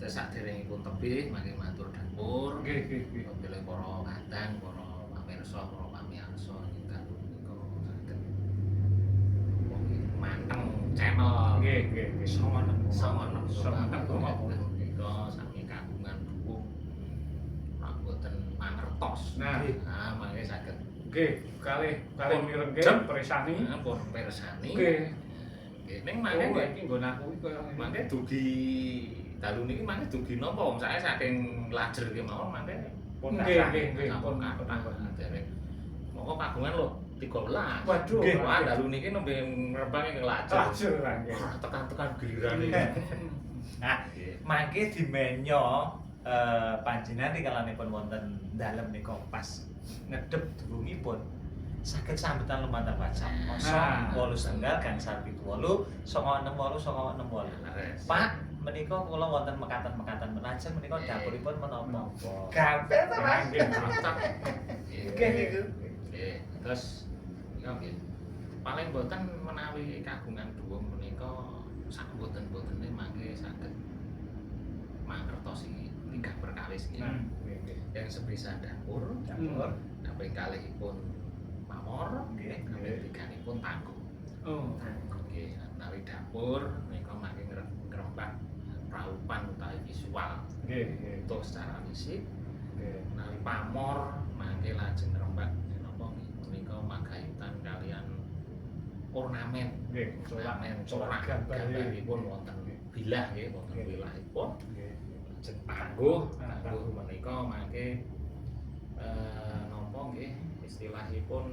Terus saderengipun tebih mangke matur dapur. Nggih. Bilih para kadang, para pamirsa, para pamirsa ingkang punika saged manteng channel. Nggih. 96,6 menika sami kagungan dhuwur. Rak boten mangertos. Nah, mangke saged nggih, kalih mirengke pirsani. pun pirsani. Nggih. Nggih, ning mangke nggih Iki nggon aku iki koyo mangke dugi dalu niki mangke dugi napa wong sae saking lajer ki mawon mangke pun Nggih, pun kathah dereng. Monggo kagungan lho 13. Waduh, wah dalu niki nembe ngrembang ing lajer. lajer lah nggih. Tekan-tekan gilirane. Nah, mangke dimenyo panjenengan rikalanipun wonten dalem nika pas ngedhep durungipun saged sambutan lumantar WhatsApp 08 gang 178 968 Pak, menika kula wonten mekaten-mekaten menajeng menika dapuripun menapa? Kabeh ta, Mas? Nggih niku. Nggih, terus nggih. Paling boten menawi kagungan dhuwung menika sak boten-botene mangke saged mangertosi tigang perkawis nggih. Yang sebisa dapur, kaping kalihipun pamor, Nggih. kaping tiganipun tangguh. Oh. Nggih, menawi dapur menika mangke ngrembak praupan utawi visual Nggih. untuk secara fisik. Nggih. Menawi pamor mangke lajeng ngrembak napa menika magayutan kalian ornamen. Nggih, Corak gambaripun wonten bilah nggih, wonten bilahipun. Nggih. Lajeng tangguh menika mangke napa nggih istilahipun